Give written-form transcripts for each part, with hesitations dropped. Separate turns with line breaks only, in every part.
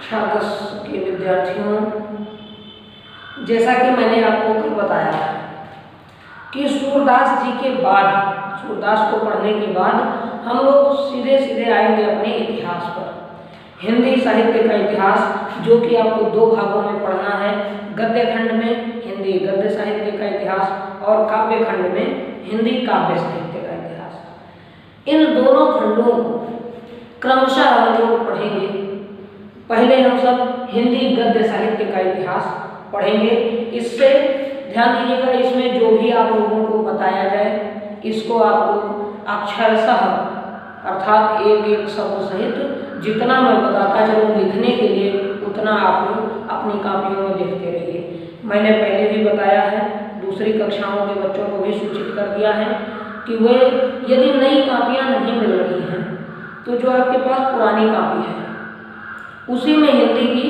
कक्षा 10 के विद्यार्थियों, जैसा कि मैंने आपको कल बताया कि सूरदास जी के बाद, सूरदास को पढ़ने के बाद हम लोग सीधे सीधे आएंगे अपने इतिहास पर। हिंदी साहित्य का इतिहास, जो कि आपको दो भागों में पढ़ना है, गद्य खंड में हिंदी गद्य साहित्य का इतिहास और काव्य खंड में हिंदी काव्य साहित्य का इतिहास। इन दोनों खंडों को क्रमशः हम लोग पढ़ेंगे। पहले हम सब हिंदी गद्य साहित्य का इतिहास पढ़ेंगे। इससे ध्यान दीजिएगा, इसमें जो भी आप लोगों को बताया जाए इसको आप लोग अक्षरशः अर्थात एक एक शब्द सहित जितना मैं बताता चलूँ लिखने के लिए उतना आप लोग अपनी कापियों में लिखते रहिए। मैंने पहले भी बताया है, दूसरी कक्षाओं के बच्चों को भी सूचित कर दिया है कि वे यदि नई कापियाँ नहीं मिल रही हैं तो जो आपके पास पुरानी कापी है उसी में हिंदी की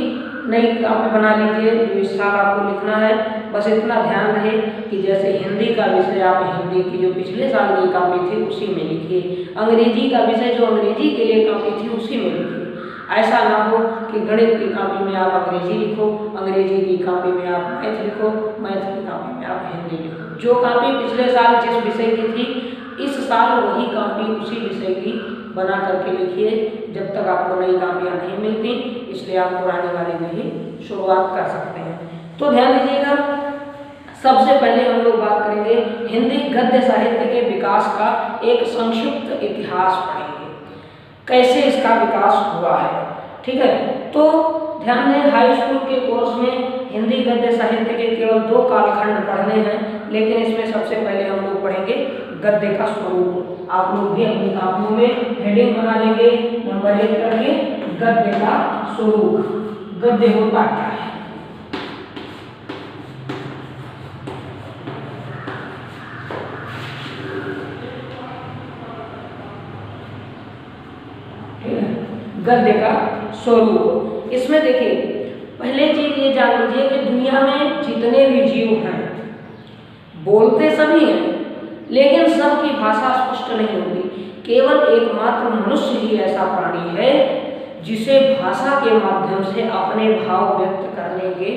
नई कापी बना लीजिए। जो इस साल आपको लिखना है, बस इतना ध्यान रहे कि जैसे हिंदी का विषय आप हिंदी की जो पिछले साल की कापी थी उसी में लिखिए, अंग्रेजी का विषय जो अंग्रेजी के लिए कापी थी उसी में लिखिए। ऐसा ना हो कि गणित की कापी में आप अंग्रेजी लिखो, अंग्रेजी की कापी में आप मैथ लिखो, मैथ की कापी में आप हिंदी लिखो। जो कापी पिछले साल जिस विषय की थी इस साल वही कापी उसी विषय की बना करके लिखिए, जब तक आपको नई कापियाँ नहीं मिलती। इसलिए आप पुराने वाले में ही शुरुआत कर सकते हैं। तो ध्यान दीजिएगा, सबसे पहले हम लोग बात करेंगे हिंदी गद्य साहित्य के विकास का एक संक्षिप्त इतिहास पढ़ेंगे, कैसे इसका विकास हुआ है। ठीक है, तो ध्यान दें, हाई स्कूल के कोर्स में हिंदी गद्य साहित्य के केवल 2 कालखंड पढ़ने हैं, लेकिन इसमें सबसे पहले हम लोग पढ़ेंगे गद्य का स्वरूप। आप लोग भी अपनी कापियों में हेडिंग बना लेंगे नंबर 1 करके, गद्य का स्वरूप। गद्य होता क्या है? गद्य का स्वरूप। इसमें देखिए, पहले चीज ये जान लीजिए कि दुनिया में जितने भी जीव हैं बोलते सभी हैं, लेकिन सबकी भाषा स्पष्ट नहीं होती। केवल एकमात्र मनुष्य ही ऐसा प्राणी है जिसे भाषा के माध्यम से अपने भाव व्यक्त करने के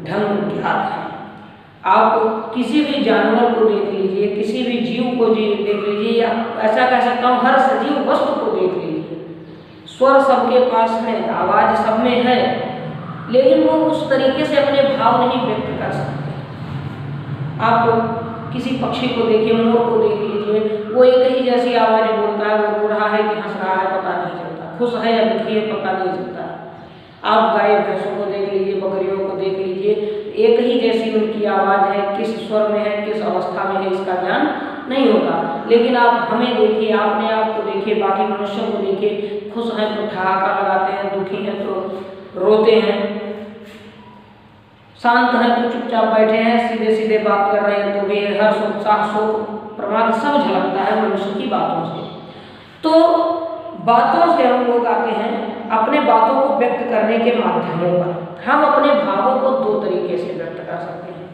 ढंग ज्ञात है। आप किसी भी जानवर को देख लीजिए, किसी भी जीव को देख लीजिए, या ऐसा कह सकता हूँ हर सजीव वस्तु को देख लीजिए, स्वर सबके पास है, आवाज सब में है, लेकिन वो उस तरीके से अपने भाव नहीं व्यक्त कर सकते। आप किसी पक्षी को देखिए, मोर को देख लीजिए, वो एक ही जैसी आवाज बोलता है, वो रो रहा है कि हंस रहा है पता नहीं चलता, खुश है या दुखी है पता नहीं चलता। आप गाय भैंसों को देख लीजिए, बकरियों को देख लीजिए, एक ही जैसी उनकी आवाज है, किस स्वर में है, किस अवस्था में है, इसका ज्ञान नहीं होता। लेकिन आप हमें देखिए, अपने आप को देखिए, बाकी मनुष्यों को देखिए, खुश हैं तो ठहाका लगाते हैं, दुखी हैं तो रोते हैं, शांत हैं तो चुपचाप बैठे हैं, सीधे सीधे बात कर रहे हैं तो भी हर्ष उत्साह शोक प्रमाद सब झलकता है मनुष्य की बातों से। तो बातों से हम लोग आते हैं अपने बातों को व्यक्त करने के माध्यमों पर। हम अपने भावों को 2 तरीके से व्यक्त कर सकते हैं।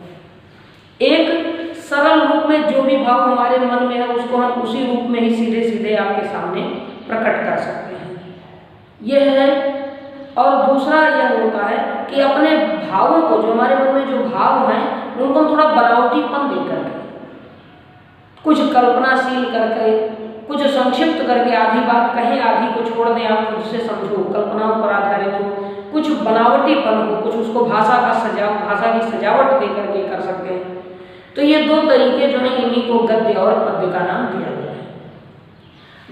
एक सरल रूप में जो भी भाव हमारे मन में है उसको हम उसी रूप में ही सीधे सीधे आपके सामने प्रकट कर सकते हैं, यह है। और दूसरा यह होता है कि अपने भावों को, जो हमारे मन में जो भाव हैं उनको थोड़ा बनावटीपन दे करके, कुछ कल्पनाशील करके, कुछ संक्षिप्त करके, आधी बात कहें आधी को छोड़ दें, आप खुद से समझो, कल्पनाओं पर आधारित हो, कुछ बनावटीपन हो, कुछ उसको भाषा की सजावट दे करके कर सकते हैं। तो ये 2 तरीके जो हैं इन्हीं को गद्य और पद्य का नाम दिया गया है।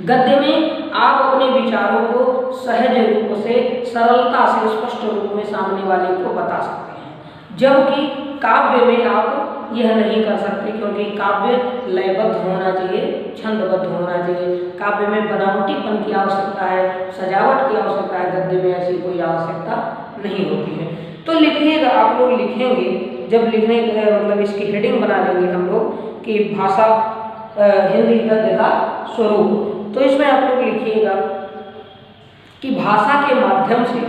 गद्य में आप अपने विचारों को सहज रूप से, सरलता से, स्पष्ट रूप में सामने वाले को बता सकते हैं, जबकि काव्य में आप यह नहीं कर सकते, क्योंकि काव्य लयबद्ध होना चाहिए, छंदबद्ध होना चाहिए। काव्य में बनावटीपन की आवश्यकता है, सजावट की आवश्यकता है, गद्य में ऐसी कोई आवश्यकता नहीं होती है। तो लिखिएगा, आप लोग लिखेंगे, जब लिखने मतलब इसकी हेडिंग बना लेंगे हम लोग कि भाषा हिंदी गद्य का स्वरूप, तो इसमें आप लोग लिखिएगा कि भाषा के माध्यम से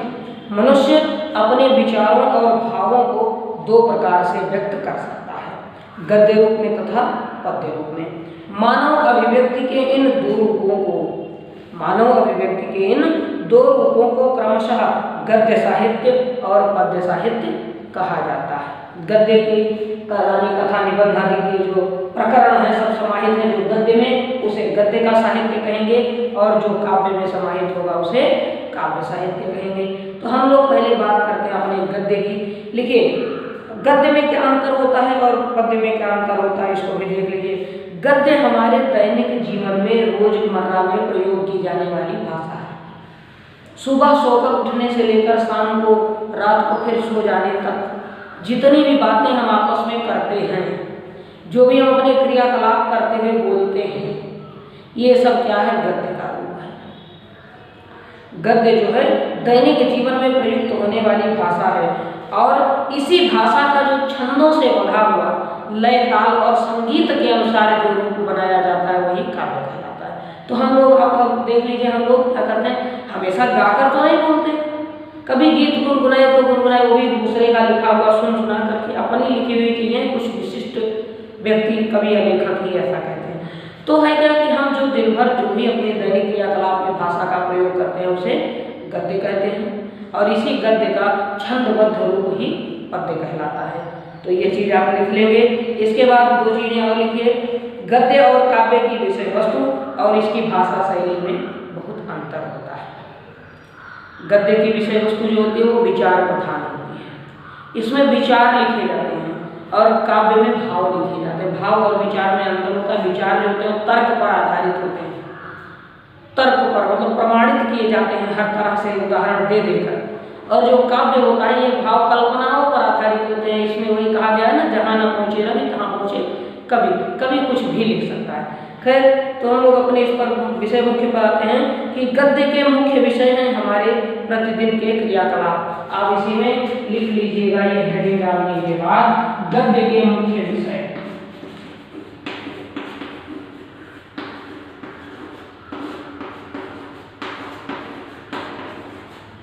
मनुष्य अपने विचारों और भावों को 2 प्रकार से व्यक्त कर सकता है, गद्य रूप में तथा पद्य रूप में। मानव अभिव्यक्ति के इन 2 रूपों को क्रमशः गद्य साहित्य और पद्य साहित्य कहा जाता है। गद्य की कहानी, कथा, निबंध आदि के जो प्रकरण हैं सब समाहित हैं जो गद्य में, उसे गद्य का साहित्य कहेंगे, और जो काव्य में समाहित होगा उसे काव्य साहित्य कहेंगे। तो हम लोग पहले बात करते हैं अपने गद्य की। लिखिए, गद्य में क्या अंतर होता है और पद्य में क्या अंतर होता है, इसको भी देख लीजिए। गद्य हमारे दैनिक जीवन में रोजमर्रा में प्रयोग की जाने वाली भाषा है। सुबह सोकर उठने से लेकर शाम को, रात को फिर सो जाने तक जितनी भी बातें हम आपस में करते हैं, जो भी हम अपने क्रियाकलाप करते हुए बोलते हैं, ये सब क्या है, गद्य का रूप है। गद्य जो है दैनिक जीवन में प्रयुक्त होने वाली भाषा है, और इसी भाषा का जो छंदों से बंधा हुआ लय, ताल और संगीत के अनुसार जो रूप बनाया जाता है वही काव्य कहलाता है। तो हम लोग अब देख लीजिए, हम लोग क्या करते हैं, हमेशा गाकर तो नहीं बोलते, कभी गीत गुनगुनाए तो गुनगुनाए, वो भी दूसरे का लिखा हुआ सुन सुना करके, अपनी लिखी हुई चीजें कुछ विशिष्ट व्यक्ति, कवि या लेखक ही ऐसा कहते हैं। तो है क्या कि हम जो दिन भर जो भी अपने दैनिक क्रियाकलाप में भाषा का प्रयोग करते हैं उसे गद्य कहते हैं, और इसी गद्य का छंदबद्ध रूप ही पद्य कहलाता है। तो ये चीज आप लिख लेंगे। इसके बाद दो चीजें और लिखिए, गद्य और काव्य की विषय वस्तु और इसकी भाषा शैली में बहुत अंतर होता है। गद्य की विषय वस्तु जो होती है वो विचार प्रधान होती है, इसमें विचार लिखे जाते हैं, और काव्य में भाव लिखे जाते हैं। भाव और विचार में अंतर होता है। विचार जो होते हैं तर्क पर आधारित होते हैं, तर्क पर मतलब प्रमाणित किए जाते हैं हर तरह से उदाहरण दे देकर, और जो काव्य होता है ये भाव कल्पनाओं पर आधारित होते हैं। इसमें वही कहा गया है ना, जहाँ न पहुँचे रवि तहाँ पहुँचे कवि, कवि कुछ भी लिख सकता है। खैर, तो हम लोग अपने इस पर विषय मुख्य पर आते हैं कि गद्य के मुख्य विषय हैं हमारे प्रतिदिन के क्रियाकलाप। आप इसी में लिख लीजिएगा, ये हेडिंग डालने के बाद, गद्य के मुख्य विषय।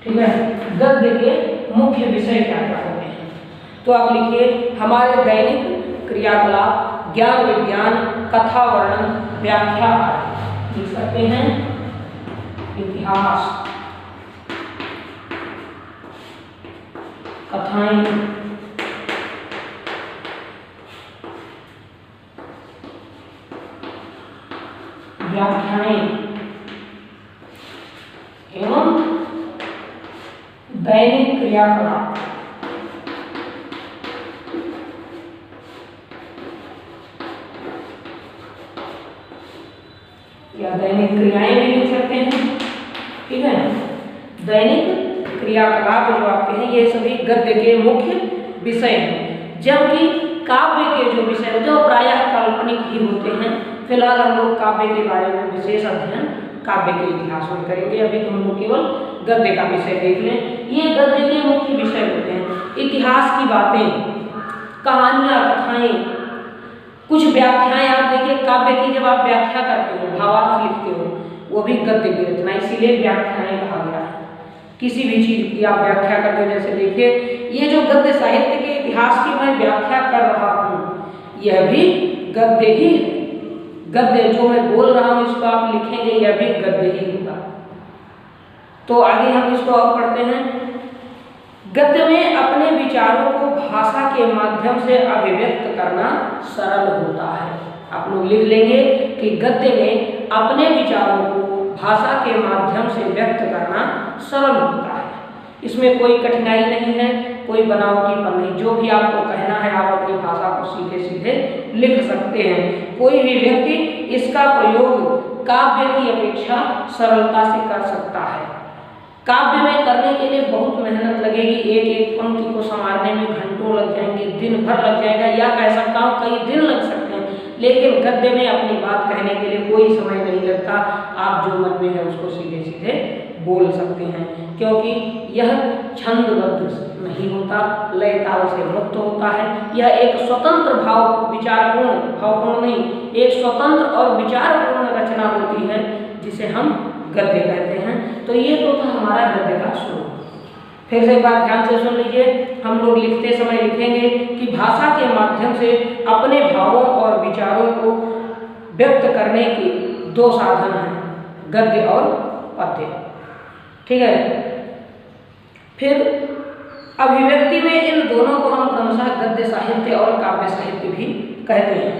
ठीक है, गद्य के मुख्य विषय क्या क्या होते हैं। तो आप लिखिए, हमारे दैनिक क्रियाकलाप, ज्ञान विज्ञान, कथा वर्णन, व्याख्या आदि लिख सकते हैं। इतिहास, कथाएं, व्याख्याएं एवं दैनिक क्रियाकलाप। या दैनिक क्रियाएं भी लिख सकते हैं। ठीक है, दैनिक क्रियाकलाप जो आपके हैं ये सभी गद्य के मुख्य विषय हैं, जबकि काव्य के जो विषय होते हैं वो प्रायः काल्पनिक ही होते हैं। फिलहाल हम लोग काव्य के बारे में विशेष अध्ययन काव्य के इतिहास में करेंगे। अभी तो हम लोग केवल गद्य का विषय देख लें। ये गद्य के मुख्य विषय होते हैं। इतिहास की बातें, कहानियाँ, कथाएं, कुछ व्याख्याएं। आप देखिए, काव्य की जब आप व्याख्या करते हो, भावार्थ लिखते हो, वो भी गद्य की रचना, इसीलिए व्याख्याएं कहा गया है। किसी भी चीज की आप व्याख्या करते हो, जैसे देखिए ये जो गद्य साहित्य के इतिहास की मैं व्याख्या कर रहा हूँ, यह भी गद्य ही है। गद्य जो मैं बोल रहा हूँ इसको आप लिखेंगे, यह भी गद्य ही होगा। तो आगे हम इसको और पढ़ते हैं। गद्य में अपने विचारों को भाषा के माध्यम से अभिव्यक्त करना सरल होता है। आप लोग लिख लेंगे कि गद्य में अपने विचारों को भाषा के माध्यम से व्यक्त करना सरल होता है। इसमें कोई कठिनाई नहीं है, कोई बनावटीपन नहीं। जो भी आपको कहना है आप अपनी भाषा को सीधे सीधे लिख सकते हैं। कोई भी व्यक्ति इसका प्रयोग काव्य की अपेक्षा सरलता से कर सकता है। काव्य में करने के लिए बहुत मेहनत लगेगी, एक एक पंक्ति को संवारने में घंटों लग जाएंगे, दिन भर लग जाएगा, या कह सकता हूँ कई दिन लग सकते हैं। लेकिन गद्य में अपनी बात कहने के लिए कोई समय नहीं लगता। आप जो मन में है उसको सीधे सीधे बोल सकते हैं, क्योंकि यह छंदबद्ध नहीं होता, लय ताल से मुक्त होता है। यह एक स्वतंत्र भावपूर्ण नहीं, एक स्वतंत्र और विचारपूर्ण रचना होती है जिसे हम गद्य कहते हैं। तो ये तो था हमारा गद्य का स्वरूप। फिर से एक बार ध्यान से सुन लीजिए। हम लोग लिखते समय लिखेंगे कि भाषा के माध्यम से अपने भावों और विचारों को व्यक्त करने के दो साधन हैं, गद्य और पद्य। ठीक है। फिर अभिव्यक्ति में इन दोनों को हम क्रमशः गद्य साहित्य और काव्य साहित्य भी कहते हैं।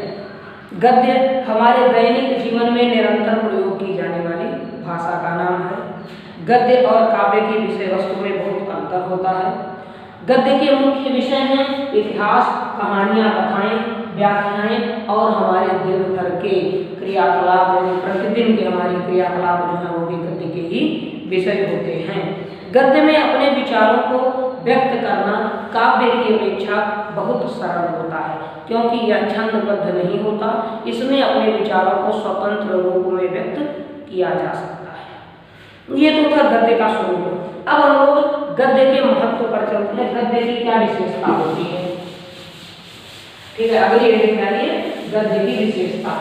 गद्य हमारे दैनिक जीवन में निरंतर प्रयोग की जाने वाली भाषा का नाम है। गद्य और काव्य की विषय वस्तु में बहुत अंतर होता है। गद्य के मुख्य विषय हैं इतिहास, कहानियाँ, कथाएं, व्याख्याएं और हमारे दिन भर के क्रियाकलाप, यानी प्रतिदिन के हमारे क्रियाकलाप जो हैं वो भी गद्य के ही विषय होते हैं। गद्य में अपने विचारों को व्यक्त करना काव्य की अपेक्षा बहुत सरल होता है, क्योंकि यह छंदबद्ध नहीं होता। इसमें अपने विचारों को स्वतंत्र रूप में व्यक्त किया जा सकता है। ये तो था गद्य का स्वरूप। अब हम लोग गद्य के महत्व पर चलते हैं। गद्य की क्या विशेषता होती है? ठीक है, अगली हेडिंग में आइए, गद्य की विशेषता।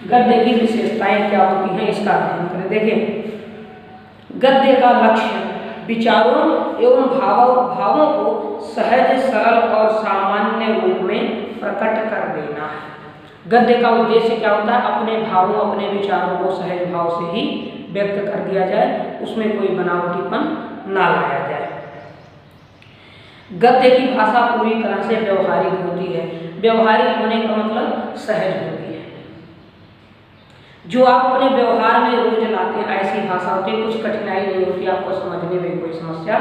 गद्य की विशेषताएं क्या होती हैं, इसका अध्ययन करें। देखिए, गद्य का लक्ष्य विचारों एवं भावों को सहज, सरल और सामान्य रूप में प्रकट कर देना है। गद्य का उद्देश्य क्या होता है? अपने भावों, अपने विचारों को सहज भाव से ही व्यक्त कर दिया जाए, उसमें कोई बनावटीपन ना लाया जाए। गद्य की भाषा पूरी तरह से व्यवहारिक होती है। व्यवहारिक होने का मतलब सहज होती है। जो आप अपने व्यवहार में रोज लाते हैं ऐसी भाषा होती है, कुछ कठिनाई नहीं होती, आपको समझने में कोई समस्या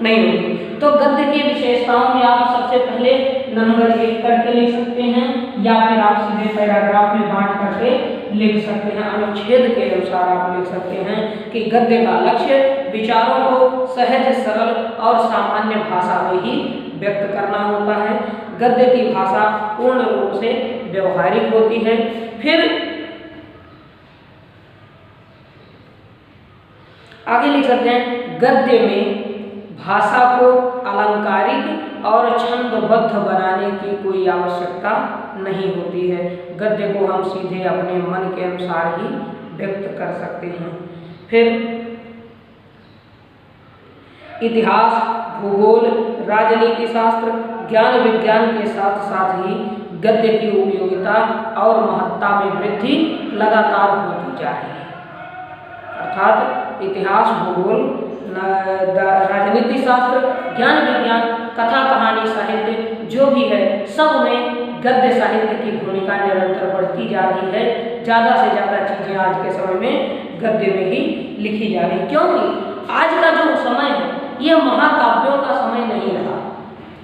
नहीं होती। तो गद्य की विशेषताओं में आप सबसे पहले नंबर 1 करके लिख सकते हैं, या फिर आप सीधे पैराग्राफ में बांट करके लिख सकते हैं। अनुच्छेद के अनुसार आप लिख सकते हैं कि गद्य का लक्ष्य विचारों को सहज, सरल और सामान्य भाषा में ही व्यक्त करना होता है। गद्य की भाषा पूर्ण रूप से व्यवहारिक होती है। फिर आगे लिख सकते हैं, गद्य में भाषा को अलंकारिक और छंदबद्ध बनाने की कोई आवश्यकता नहीं होती है। गद्य को हम सीधे अपने मन के अनुसार ही व्यक्त कर सकते हैं। फिर इतिहास, भूगोल, राजनीति शास्त्र, ज्ञान विज्ञान के साथ साथ ही गद्य की उपयोगिता और महत्ता में वृद्धि लगातार होती जा रही है। अर्थात इतिहास, भूगोल, राजनीति शास्त्र, ज्ञान विज्ञान, कथा, कहानी, साहित्य जो भी है, सब में गद्य साहित्य की भूमिका निरंतर बढ़ती जा रही है। ज़्यादा से ज़्यादा चीज़ें आज के समय में गद्य में ही लिखी जा रही, क्योंकि आज का जो समय है यह महाकाव्यों का समय नहीं रहा।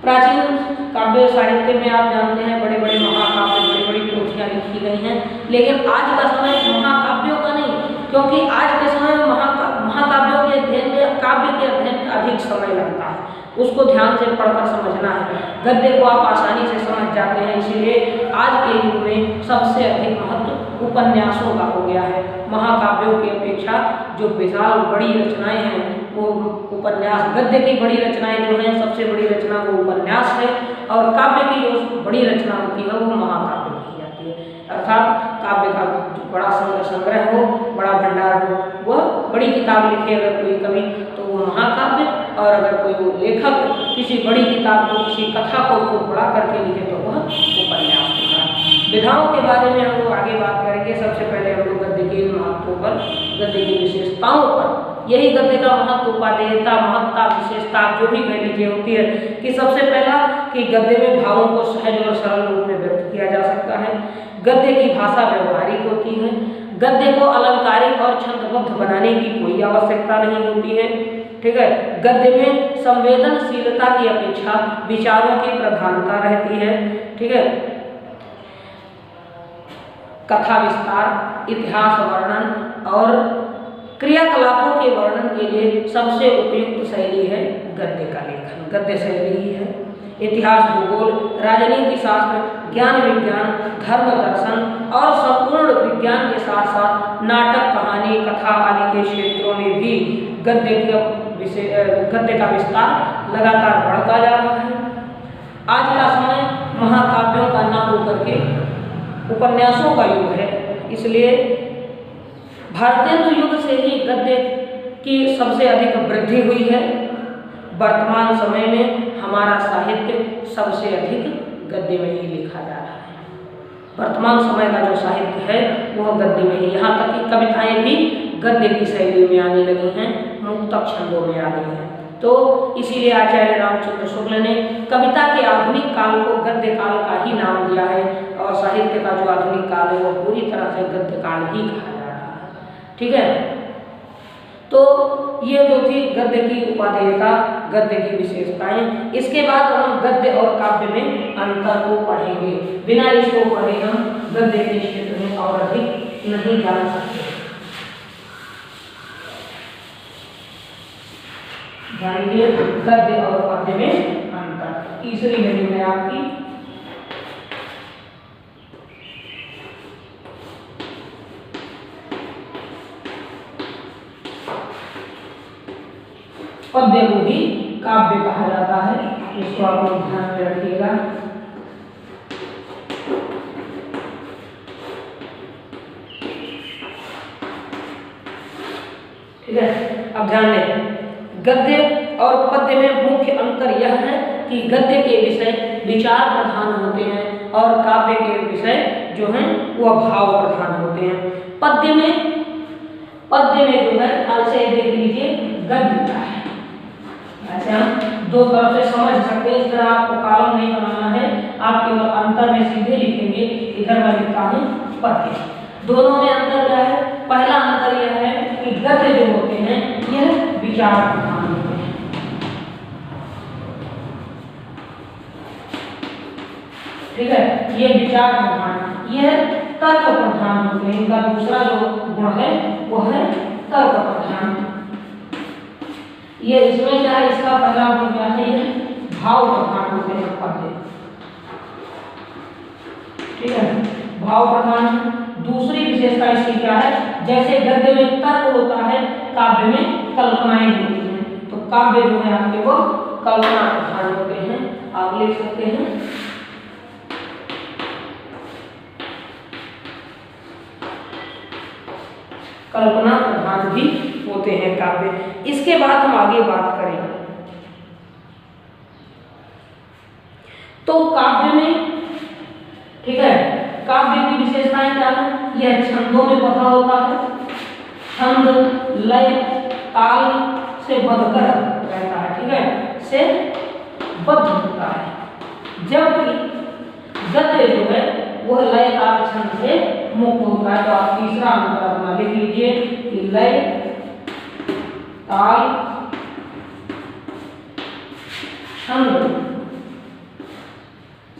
प्राचीन काव्य साहित्य में आप जानते हैं बड़े बड़े महाकाव्य, बड़ी बड़ी पोथियाँ लिखी गई हैं, लेकिन आज का समय महाकाव्यों का नहीं, क्योंकि आज के समय में महाकाव्यों के अध्ययन में, काव्य के अध्ययन में अधिक समय लगता है, उसको ध्यान से पढ़कर समझना है। गद्य को आप आसानी से समझ जाते हैं, इसीलिए आज के युग में सबसे अधिक महत्व उपन्यासों का हो गया है। महाकाव्यों की अपेक्षा जो विशाल बड़ी रचनाएं हैं वो उपन्यास। गद्य की बड़ी रचनाएं जो हैं, सबसे बड़ी रचना वो उपन्यास है, और काव्य की जो बड़ी रचना होती है वो महाकाव्य की जाती है। अर्थात काव्य का जो बड़ा संग्रह हो, बड़ा भंडार हो, वह बड़ी किताब लिखे अगर कोई कवि तो वो महाकाव्य, और अगर कोई वो लेखक किसी बड़ी किताब को, किसी कथा को खूब बड़ा करके लिखे तो वह उपन्यास होता है। विधाओं के बारे में हम लोग आगे बात करेंगे। सबसे पहले हम लोग गद्य के महत्वों पर, गद्य की विशेषताओं पर, यही गद्य का महत्व, उपादेयता, महत्ता, विशेषता जो भी कह लीजिए होती है कि सबसे पहला कि गद्य में भावों को सहज और सरल रूप में व्यक्त किया जा सकता है। गद्य की भाषा व्यवहारिक होती है। गद्य को अलंकारिक और छंदबद्ध बनाने की कोई आवश्यकता नहीं होती है। ठीक है, गद्य में संवेदनशीलता की अपेक्षा विचारों की प्रधानता रहती है। ठीक है, कथा विस्तार, इतिहास वर्णन और क्रियाकलापों के वर्णन के लिए सबसे उपयुक्त शैली है गद्य का लेखन, गद्य शैली ही है। इतिहास, भूगोल, राजनीति शास्त्र, ज्ञान विज्ञान, धर्म दर्शन और संपूर्ण विज्ञान के साथ साथ नाटक, कहानी, कथा आदि के क्षेत्रों में भी गद्य का विस्तार लगातार बढ़ता जा रहा है। आज का समय महाकाव्यों का न होकर के उपन्यासों का युग है, इसलिए भारतेंदु युग से ही गद्य की सबसे अधिक वृद्धि हुई है। वर्तमान समय में हमारा साहित्य सबसे अधिक गद्य में ही लिखा जा रहा है। वर्तमान समय का जो साहित्य है वह गद्य में ही, यहाँ तक कि कविताएं भी गद्य की शैली में आने लगी हैं, मुक्तक छंदों में आ गई हैं। तो इसीलिए आचार्य रामचंद्र शुक्ल ने कविता के आधुनिक काल को गद्य काल का ही नाम दिया है, और साहित्य का जो आधुनिक काल है वो पूरी तरह से गद्य काल ही कहा जा रहा है। ठीक है, तो ये जो थी गद्य की उपादेयता, गद्य की विशेषताएं। इसके बाद हम गद्य और काव्य में अंतर को पढ़ेंगे। बिना इसको पढ़े हम गद्य के क्षेत्र में और अधिक नहीं जान सकते। जानिए गद्य और काव्य में अंतर। तीसरी हेडिंग है आपकी पद्य को भी काव्य कहा जाता है, इसको आप लोग ध्यान में रखिएगा। ठीक है, अब ध्यान दें, गद्य और पद्य में मुख्य अंतर यह है कि गद्य के विषय विचार प्रधान होते हैं और काव्य के विषय जो हैं वह भाव प्रधान होते हैं। पद्य में जो है, ऐसे देख लीजिए, गद्य का है, ऐसे हम दो तरफ से समझ सकते हैं। इस तरह आपको कॉलम नहीं बनाना है, आप केवल अंतर में सीधे लिखेंगे। इधर मैं लिखता हूँ पद्य। दोनों में अंतर क्या है? पहला अंतर यह है कि गद्य जो होते हैं यह विचार प्रधान होते हैं। ठीक है, ये विचार प्रधान, यह तर्क प्रधान होते हैं। इनका दूसरा जो गुण है वह है तर्क प्रधान। ये इसमें क्या है, इसका पहला गुण क्या है, ये भाव प्रधान होते हैं पद्य। ठीक है, भाव प्रधान। दूसरी विशेषता इसकी क्या है, जैसे गद्य में तर्क होता है, काव्य में कल्पनाएं होती हैं। तो काव्य जो है आपके वो कल्पना प्रधान होते हैं, आप लिख सकते हैं। कल्पना प्रधान भी होते हैं काव्य। इसके बाद हम आगे बात करेंगे। तो काव्य में, ठीक है, काव्य की विशेषताएं क्या है? यह छंदों में बधा होता है, छंद लय ताल से बंधकर रहता है। ठीक है, से बद्ध होता है। जबकि गद्य जो है वह लय ताल छंद से मुक्त होता है। तो आप तीसरा अंतर अपना लिख लीजिए कि लय ताल छंद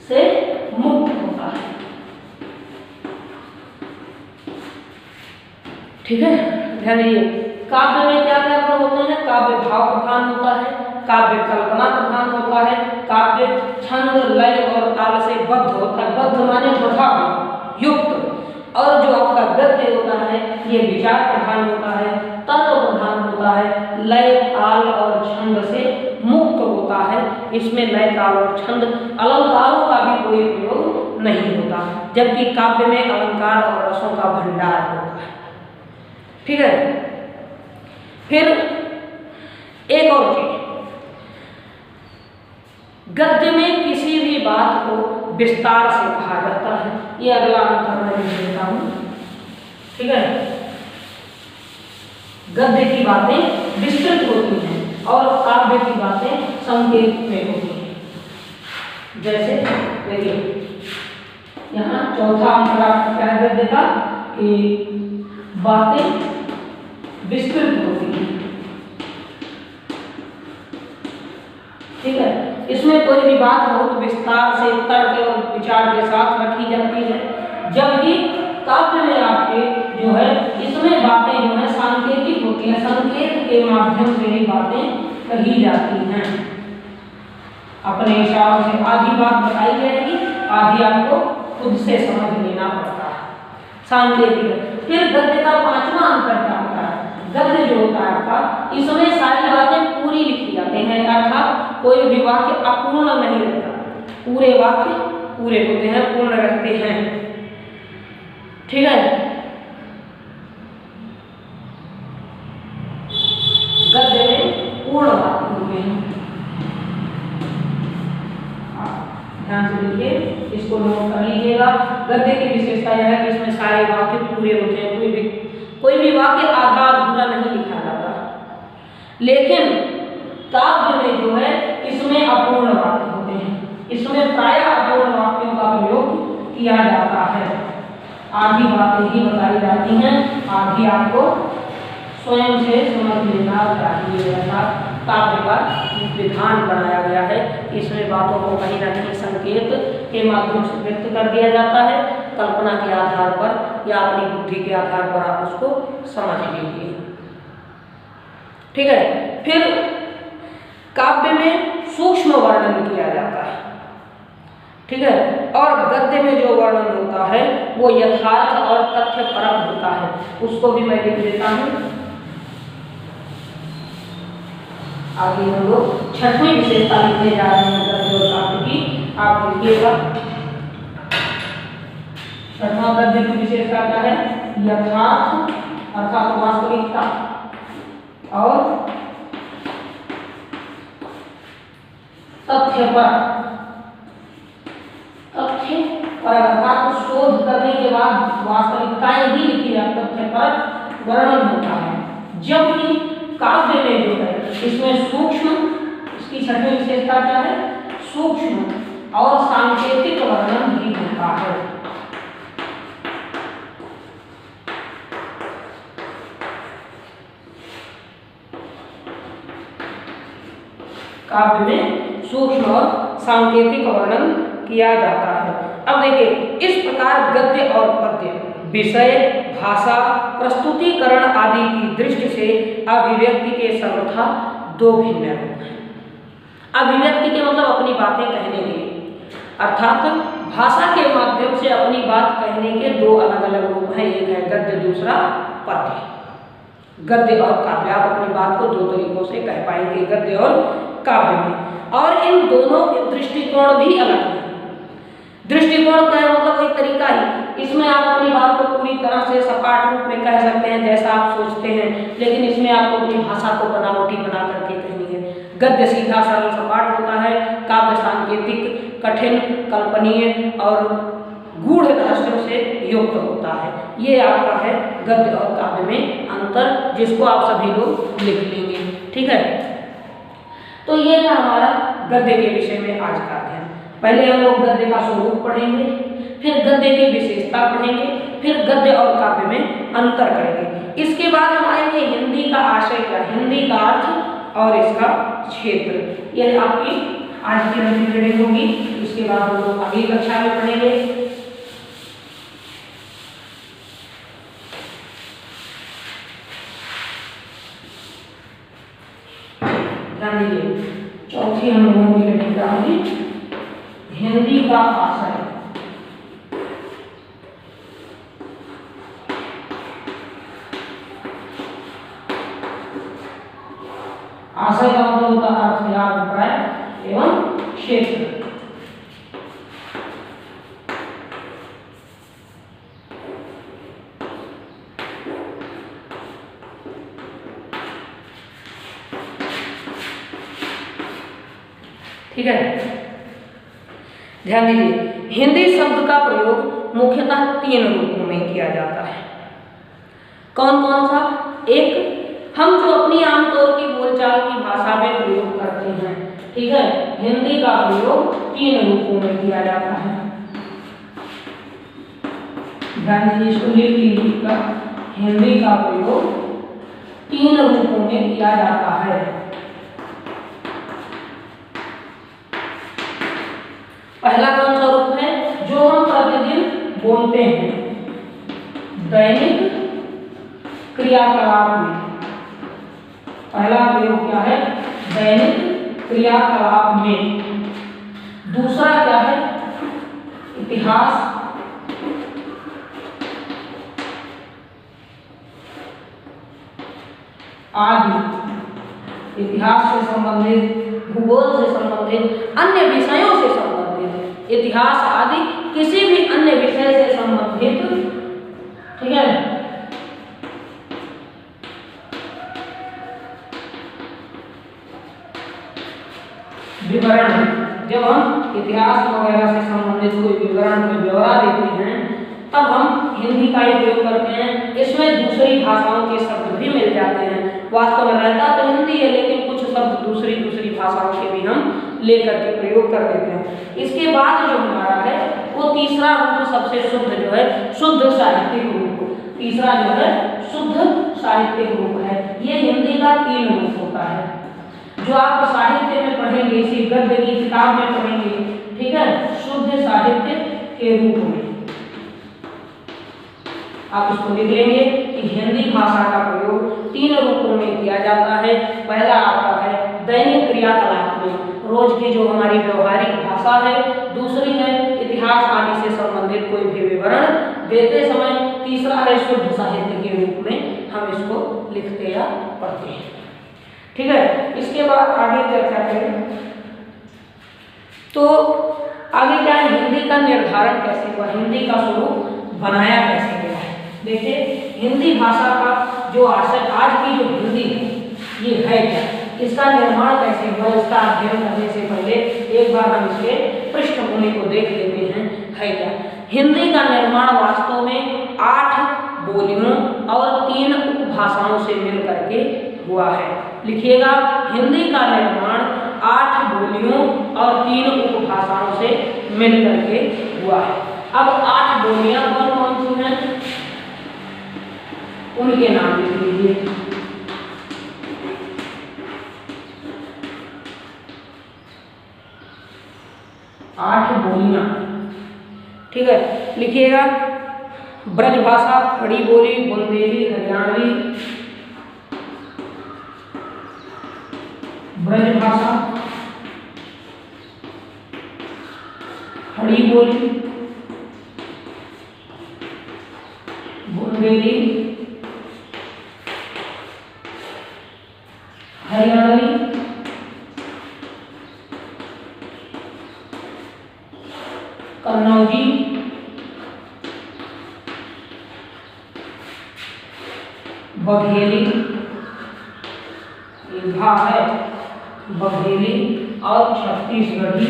से मुक्त होता है। ठीक है, ध्यान दीजिए, काव्य में क्या क्या गुण होते हैं? काव्य भाव प्रधान होता है, काव्य कल्पना प्रधान होता है, काव्य छंद लय और ताल से बद्ध होता है। बद्ध माने बधा युक्त। और जो आपका गद्य होता है ये विचार प्रधान होता है, तर्क प्रधान होता है, लय ताल और छंद से मुक्त होता है। इसमें लय ताल और छंद अलंकारों का भी कोई प्रयोग नहीं होता, जबकि काव्य में अलंकार और रसों का भंडार होता है। ठीक है, फिर एक और चीज, गद्य में किसी भी बात को विस्तार से कहा जाता है। ये अगला अंतर मैं लिख देता हूं। ठीक है, गद्य की बातें विस्तृत होती हैं और काव्य की बातें संकेत में होती हैं। जैसे देखिए, यहाँ चौथा अंतर आपका क्या है गद्य का, कि बातें विस्तृत होती हैं। ठीक है, इसमें कोई भी बात बहुत विस्तार से तर्क और विचार के साथ रखी जाती है, जबकि काव्य में आपके जो है इसमें बातें जो है सांकेतिक होती हैं, संकेत के माध्यम से ही बातें कही जाती हैं। अपने हिसाब से आधी बात बताई जाएगी, आधी आपको खुद से समझ लेना पड़ता है, सांकेतिक। फिर गद्य का पांचवा अंतर क्या होता है? गद्य जो होता है आपका, इसमें सारी बातें पूरी लिखी जाती हैं, अर्थात कोई भी वाक्य अपूर्ण नहीं रहता, पूरे वाक्य पूरे होते हैं, पूर्ण रहते हैं। ठीक है, होते हैं। ध्यान से देखिए, इसको नोट कर लीजिएगा। गद्य की विशेषता यह है कि इसमें सारे वाक्य पूरे होते हैं, कोई भी वाक्य आधा अधूरा नहीं लिखा जाता। लेकिन काव्य में जो है इसमें अपूर्ण वाक्य होते हैं, इसमें प्रायः अपूर्ण वाक्यों का प्रयोग किया जाता है। आधी बातें ही बताई जाती हैं, आधी आपको स्वयं से समझ लेना चाहिए। ऐसा काव्य का विधान बनाया गया है। इसमें बातों को कहीं ना कहीं संकेत के माध्यम से व्यक्त कर दिया जाता है, कल्पना के आधार पर या अपनी बुद्धि के आधार पर आप उसको समझ लीजिए। ठीक है। फिर काव्य में सूक्ष्म वर्णन किया जाता है। ठीक है। और गद्य में जो वर्णन होता है वो यथार्थ और तथ्यपरक होता है। उसको भी मैं लिख देता हूँ। आगे हम लोग छठवीं विशेषता लिखने जा रहे हैं गद्य और काव्य की। आप लिखिएगा, छठवां गद्य की विशेषता क्या है? यथार्थ अर्थात वास्तविकता और तथ्यपरक। तथ्य और अर्थात शोध करने के बाद वास्तविकताएं ही लिखी जाती, तथ्यपरक वर्णन होता है। जबकि काव्य में जो है इसमें सूक्ष्म, इसकी छठवीं विशेषता क्या है? सूक्ष्म और सांकेतिक वर्णन भी होता है। काव्य में सूक्ष्म और सांकेतिक वर्णन किया जाता है। अब देखिए, इस प्रकार गद्य और पद्य विषय, भाषा, प्रस्तुतिकरण आदि की दृष्टि से अभिव्यक्ति के सर्वथा दो भिन्न रूप हैं। अभिव्यक्ति के मतलब अपनी बातें कहने के, अर्थात भाषा के माध्यम से अपनी बात कहने के दो अलग अलग रूप हैं। एक है गद्य, दूसरा पद्य। गद्य और काव्य, आप अपनी बात को दो तरीकों से कह पाएंगे, गद्य और काव्य में। और इन दोनों के दृष्टिकोण भी अलग हैं। दृष्टिकोण का मतलब एक तरीका ही, इसमें आप अपनी बात को पूरी तरह से सपाट रूप में कह सकते हैं जैसा आप सोचते हैं, लेकिन इसमें आपको अपनी भाषा को बनावटी बना करके कहनी है। गद्य सीधा सरल सपाट होता है, काव्य सांकेतिक, कठिन, कल्पनीय और गूढ़ रहस्यों से युक्त होता है। ये आपका है गद्य और काव्य में अंतर, जिसको आप सभी लोग लिख लेंगे। ठीक है। तो ये था हमारा गद्य के विषय में आज का अध्ययन। पहले हम लोग गद्य का स्वरूप पढ़ेंगे, फिर गद्य की विशेषता पढ़ेंगे, फिर गद्य और काव्य में अंतर करेंगे। इसके बाद हम आएंगे हिंदी का आशय क्या, हिंदी का अर्थ और इसका क्षेत्र। यह आपकी आज की रीडिंग होगी। इसके बाद हम लोग अगली कक्षा में पढ़ेंगे। ध्यान दीजिए, चौथी हम लोगों की रीडिंग क्या होगी? हिंदी का आशय। आशय का मतलब होता है अर्थ या अभिप्राय एवं क्षेत्र। ठीक है। ध्यान दीजिए, हिंदी शब्द का प्रयोग मुख्यतः तीन रूपों में किया जाता है। कौन कौन सा? एक, हम जो अपनी आमतौर की बोलचाल की भाषा में प्रयोग करते हैं। ठीक है। हिंदी का प्रयोग तीन रूपों में किया जाता है। ध्यान दीजिए, इसको लिख लीजिएगा। हिंदी का प्रयोग तीन रूपों में किया जाता है। पहला कौन सा रूप है? जो हम प्रतिदिन बोलते हैं, दैनिक क्रियाकलाप में। पहला प्रयोग क्या है? दैनिक क्रियाकलाप में। दूसरा क्या है? इतिहास आदि, इतिहास से संबंधित, भूगोल से संबंधित, अन्य विषयों से संबंधित, इतिहास आदि किसी भी अन्य विषय से संबंधित। ठीक है। विवरण में ब्यौरा देते हैं तब हम हिंदी का ही प्रयोग करते हैं। इसमें दूसरी भाषाओं के शब्द भी मिल जाते हैं। वास्तव में रहता तो हिंदी है, लेकिन कुछ शब्द दूसरी भाषाओं के भी हम लेकर के प्रयोग कर देते हैं। इसके बाद जो हमारा है वो तीसरा रूप सबसे शुद्ध जो है शुद्ध साहित्यिक रूप, तीसरा जो है शुद्ध साहित्यिक रूप है। ये हिंदी का 3 रूप होता है जो आप साहित्य में पढ़ेंगे, इसी गद्य की किताब में पढ़ेंगे, ठीक है, शुद्ध साहित्य के रूप में आप इसको लिख लेंगे कि हिंदी भाषा का प्रयोग 3 रूपों में किया जाता है। पहला आता है दैनिक क्रियाकलाप में, रोज की जो हमारी व्यवहारिक भाषा है। दूसरी है इतिहास आदि से संबंधित कोई भी विवरण देते समय। तीसरा है शुद्ध साहित्य के रूप में हम इसको लिखते या पढ़ते हैं, ठीक है। इसके बाद आगे चर्चा करें तो आगे क्या है, हिंदी का निर्धारण कैसे हुआ, हिंदी का स्वरूप बनाया कैसे गया है। देखिए हिंदी भाषा का जो आज की जो हिंदी है ये है क्या, इसका निर्माण कैसे हुआ, इसका अध्ययन करने से पहले एक बार हम इसके पृष्ठभूमि को देख लेते हैं है क्या। हिंदी का निर्माण वास्तव में 8 बोलियों और 3 उपभाषाओं से मिल करके हुआ है। लिखिएगा, हिंदी का निर्माण 8 बोलियों और 3 उपभाषाओं से मिल करके हुआ है। अब 8 बोलियां कौन कौन सी हैं उनके नाम लिख लीजिए। 8 बोलियां, ठीक है, लिखिएगा। ब्रजभाषा, खड़ी बोली, बुंदेली, हरियाणवी, ब्रजभाषा, खड़ी बोली, बुंदेली, हरियाणवी, कन्नौजी, बघेली, भा है बघेली और छत्तीसगढ़ी,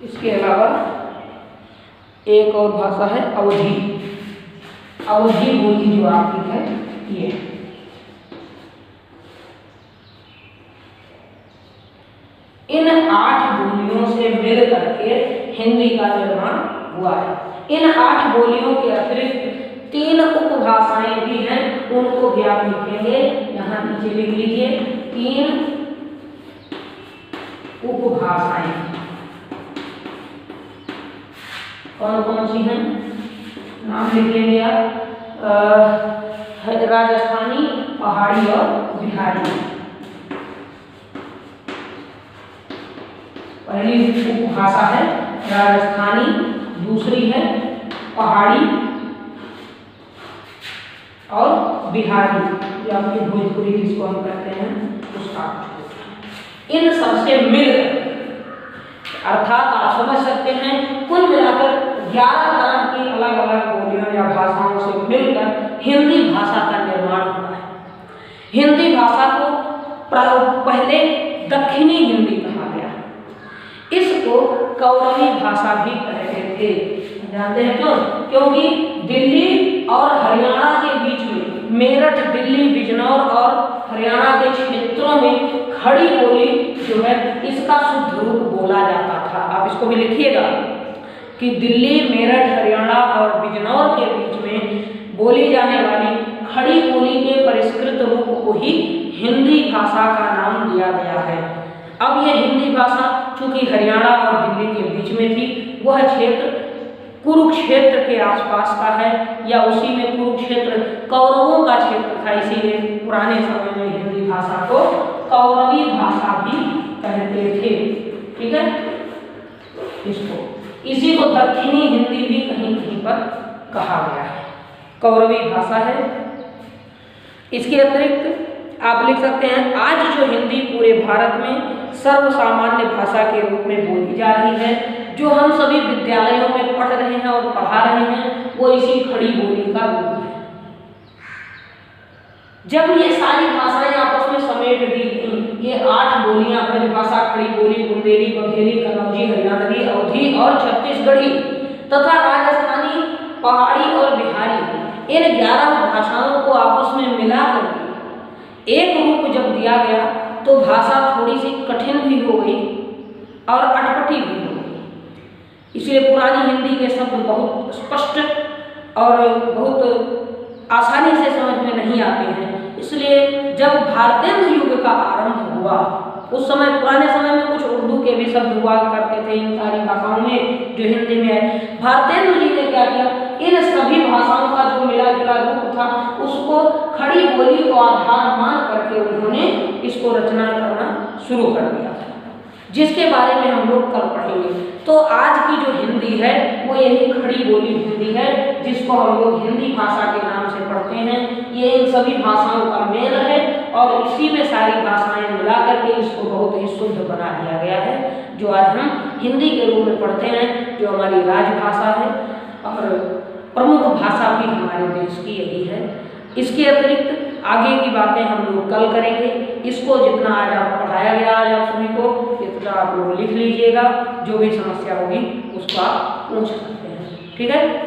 इसके अलावा एक और भाषा है अवधी, अवधी बोली जो आपकी है ये। इन 8 बोलियों से मिल करके हिंदी का निर्माण हुआ है। इन 8 बोलियों के अतिरिक्त 3 उपभाषाएं भी हैं, उनको भी आप लिखेंगे, यहाँ नीचे लिख लीजिए 3 उपभाषाएं कौन कौन सी हैं, नाम लिखेंगे आप, राजस्थानी, पहाड़ी और बिहारी। पहली उपभाषा है राजस्थानी, दूसरी है पहाड़ी और बिहारी, ये आपकी भोजपुरी जिसको हम कहते हैं उसका। इन सबसे मिल अर्थात आप समझ सकते हैं कुल मिलाकर 11 तरह की अलग अलग बोलियों या भाषाओं से मिलकर हिंदी भाषा का निर्माण हुआ है। हिंदी भाषा को पहले दक्षिणी हिंदी कहा गया, इसको कौरवी भाषा भी कहते थे। जानते हैं क्यों? क्योंकि दिल्ली और हरियाणा के बीच में, मेरठ, दिल्ली, बिजनौर और हरियाणा के क्षेत्रों में खड़ी बोली जो है इसका शुद्ध रूप बोला जाता था। आप इसको भी लिखिएगा कि दिल्ली, मेरठ, हरियाणा और बिजनौर के बीच में बोली जाने वाली खड़ी बोली के परिष्कृत रूप को ही हिंदी भाषा का नाम दिया गया है। अब यह हिंदी भाषा चूंकि हरियाणा और दिल्ली के बीच में थी, वह क्षेत्र कुरुक्षेत्र के आसपास का है, या उसी में कुरुक्षेत्र कौरवों का क्षेत्र था, इसीलिए पुराने समय में हिंदी भाषा को कौरवी भाषा भी कहते थे। ठीक है, इसी को दक्षिणी हिंदी भी कहीं कहीं पर कहा गया है, कौरवी भाषा है। इसके अतिरिक्त आप लिख सकते हैं आज जो हिंदी पूरे भारत में सर्वसामान्य भाषा के रूप में बोली जा रही है, जो हम सभी विद्यालयों में पढ़ रहे हैं और पढ़ा रहे हैं, वो इसी खड़ी बोली का रूप है। जब ये सारी भाषाएं आपस में समेट दी गई, ये 8 बोलियां ब्रजभाषा, खड़ी बोली, बुंदेली, बघेली, कन्नौजी, हरियाणवी, अवधी और छत्तीसगढ़ी तथा राजस्थानी, पहाड़ी और बिहारी, इन 11 भाषाओं को आपस में मिला करके एक रूप जब दिया गया तो भाषा थोड़ी सी कठिन भी हो गई और अटपटी भी हो गई। इसलिए पुरानी हिंदी के शब्द बहुत स्पष्ट और बहुत आसानी से समझ में नहीं आते हैं। इसलिए जब भारतेंदु युग का आरंभ हुआ, उस समय पुराने समय में कुछ उर्दू के भी शब्द हुआ करते थे इन सारी भाषाओं में जो हिंदी में है। भारतेंदु जी ने क्या किया, इन सभी भाषाओं का जो मिला जुला रूप था उसको खड़ी बोली को आधार मान करके उन्होंने इसको रचना करना शुरू कर दिया, जिसके बारे में हम लोग कल पढ़ेंगे। तो आज की जो हिंदी है वो यही खड़ी बोली हिंदी है, जिसको हम लोग हिंदी भाषा के नाम से पढ़ते हैं। ये इन सभी भाषाओं का मेल है और इसी में सारी भाषाएं मिला करके इसको बहुत ही शुद्ध बना दिया गया है, जो आज हम हिंदी के रूप में पढ़ते हैं, जो हमारी राजभाषा है और प्रमुख भाषा भी हमारे देश की यही है। इसके अतिरिक्त आगे की बातें हम लोग कल करेंगे। इसको जितना आज आप पढ़ाया गया आज आप सभी को, इतना आप लोग लिख लीजिएगा, जो भी समस्या होगी उसको आप पूछ सकते हैं। ठीक है।